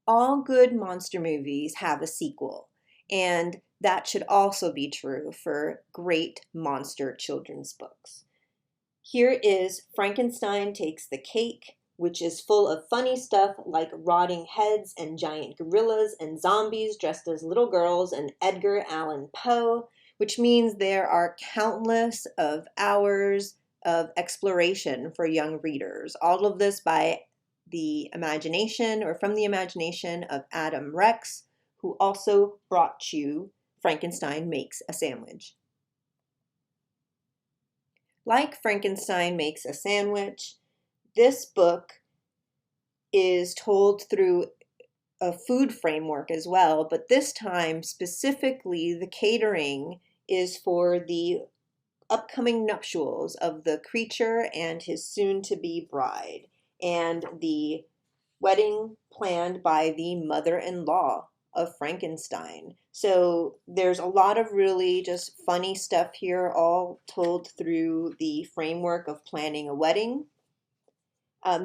all good monster movies have a sequel, and that should also be true for great monster children's books. Here is Frankenstein Takes the Cake, which is full of funny stuff like rotting heads and giant gorillas and zombies dressed as little girls and Edgar Allan Poe, which means there are countless of hours of exploration for young readers. All of this by the imagination or from the imagination of Adam Rex, who also brought you Frankenstein Makes a Sandwich. Like Frankenstein Makes a Sandwich, this book is told through a food framework as well, but this time specifically the catering is for the upcoming nuptials of the creature and his soon-to-be bride, and the wedding planned by the mother-in-law of Frankenstein. So there's a lot of really just funny stuff here, all told through the framework of planning a wedding.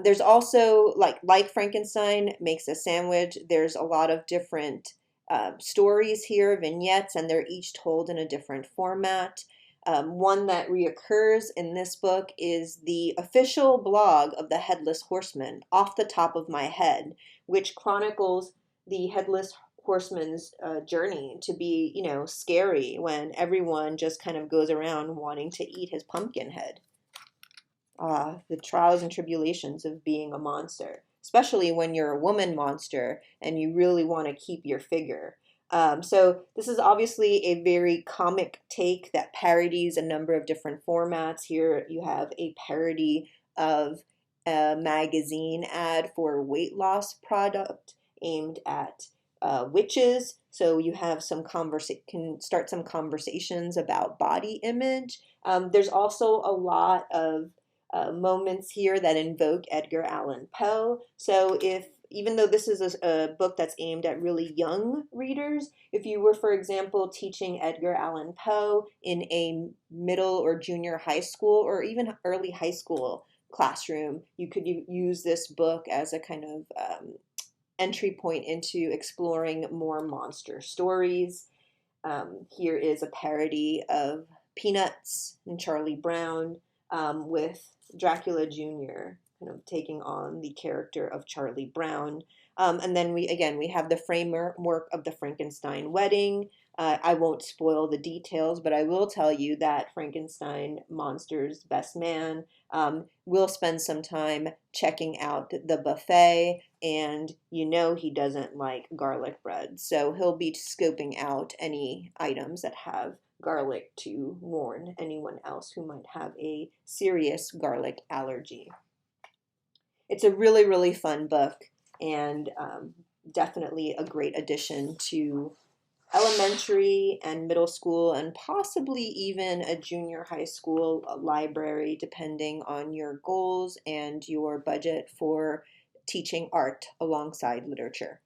There's also, like Frankenstein Makes a Sandwich, there's a lot of different stories here, vignettes, and they're each told in a different format. One that reoccurs in this book is the official blog of the Headless Horseman, Off the Top of My Head, which chronicles the Headless Horseman's journey to be, scary when everyone just kind of goes around wanting to eat his pumpkin head. The trials and tribulations of being a monster, especially when you're a woman monster and you really want to keep your figure. So this is obviously a very comic take that parodies a number of different formats. Here you have a parody of a magazine ad for a weight loss product aimed at witches. So you have can start some conversations about body image. There's also a lot of moments here that invoke Edgar Allan Poe. So even though this is a book that's aimed at really young readers, if you were, for example, teaching Edgar Allan Poe in a middle or junior high school or even early high school classroom, you could use this book as a kind of entry point into exploring more monster stories. Here is a parody of Peanuts and Charlie Brown, with Dracula Jr. kind of taking on the character of Charlie Brown. And then we have the framework of the Frankenstein wedding. I won't spoil the details, but I will tell you that Frankenstein monster's best man will spend some time checking out the buffet, and he doesn't like garlic bread, so he'll be scoping out any items that have garlic to warn anyone else who might have a serious garlic allergy. It's a really, really fun book, and definitely a great addition to elementary and middle school, and possibly even a junior high school library, depending on your goals and your budget for teaching art alongside literature.